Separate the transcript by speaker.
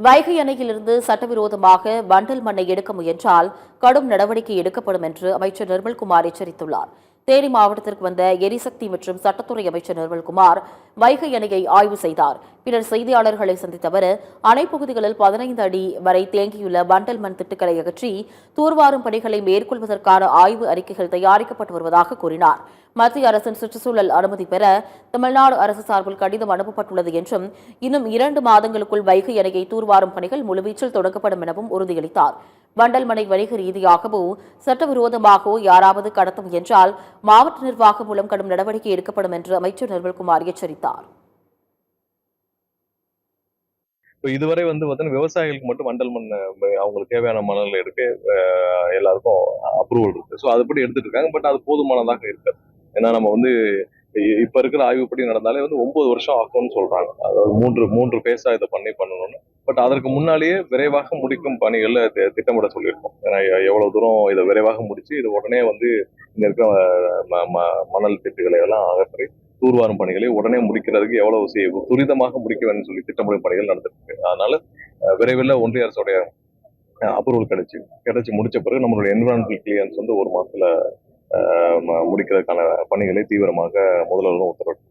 Speaker 1: வைகை அணையிலிருந்து சட்டவிரோதமாக வண்டல் மண்ணை எடுக்க முயன்றால் கடும் நடவடிக்கை எடுக்கப்படும் என்று அமைச்சர் நிர்மல்குமார் எச்சரித்துள்ளார். தேனி மாவட்டத்திற்கு வந்த எரிசக்தி மற்றும் சட்டத்துறை அமைச்சர் நிர்மல்குமார் வைகை அணையை ஆய்வு செய்தார். பின்னர் செய்தியாளர்களை சந்தித்த அவர் அணைப்பகுதிகளில் 15 அடி வரை தேங்கியுள்ள வண்டல் மண் திட்டுக்களை அகற்றி தூர்வாரும் பணிகளை மேற்கொள்வதற்கான ஆய்வு அறிக்கைகள் தயாரிக்கப்பட்டு வருவதாக கூறினார். மத்திய அரசின் சுற்றுச்சூழல் அனுமதி பெற தமிழ்நாடு அரசு சார்பில் கடிதம் அனுப்பப்பட்டுள்ளது என்றும் இன்னும் 2 மாதங்களுக்குள் வைகை அணையை தூர்வாரும் பணிகள் முழுவீச்சில் தொடங்கப்படும் எனவும் உறுதியளித்தார். வண்டல் மனை வணிக ரீதியாகவோ சட்டவிரோதமாகவோ யாராவது கடத்தும் என்றால் மாவட்ட நிர்வாகம் மூலம் கடும் நடவடிக்கை எடுக்கப்படும் என்று அமைச்சர் நிர்மல்குமார் எச்சரித்தார்.
Speaker 2: இதுவரை விவசாயிகளுக்கு மட்டும் வண்டல் மண் அவங்களுக்கு தேவையான மணல் எடுக்க எல்லாருக்கும் அப்ரூவல் இருக்கு. ஸோ அதுபடி எடுத்துட்டு இருக்காங்க. பட் அது போதுமானதாக இருக்காது. ஏன்னா நம்ம இப்ப இருக்கிற ஆய்வுப்படி நடந்தாலே 9 வருஷம் ஆகும்னு சொல்றாங்க. அதாவது மூன்று பேஸா இதை பண்ணணும்னு. பட் அதற்கு முன்னாலேயே விரைவாக முடிக்கும் பணிகள்ல திட்டமிட சொல்லியிருக்கோம். ஏன்னா எவ்வளவு தூரம் இதை விரைவாக முடிச்சு இது உடனே இங்க இருக்க மணல் திட்டுகளை எல்லாம் அகற்றி தூர்வாரும் பணிகளை உடனே முடிக்கிறதுக்கு எவ்வளவு துரிதமாக முடிக்க வேண்டும் சொல்லி திட்டமிடும் பணிகள் நடந்துட்டு இருக்கு. அதனால விரைவில் ஒன்றிய அரசுடைய அப்ரூவல் கிடைச்சு முடிச்ச பிறகு நம்மளுடைய என்விரான்மெண்டல் கிளியரன்ஸ் 1 மாசத்துல முடிக்கிறதுக்கான பணிகளை தீவிரமாக முதல்வர்களும் உத்தரவிட்டு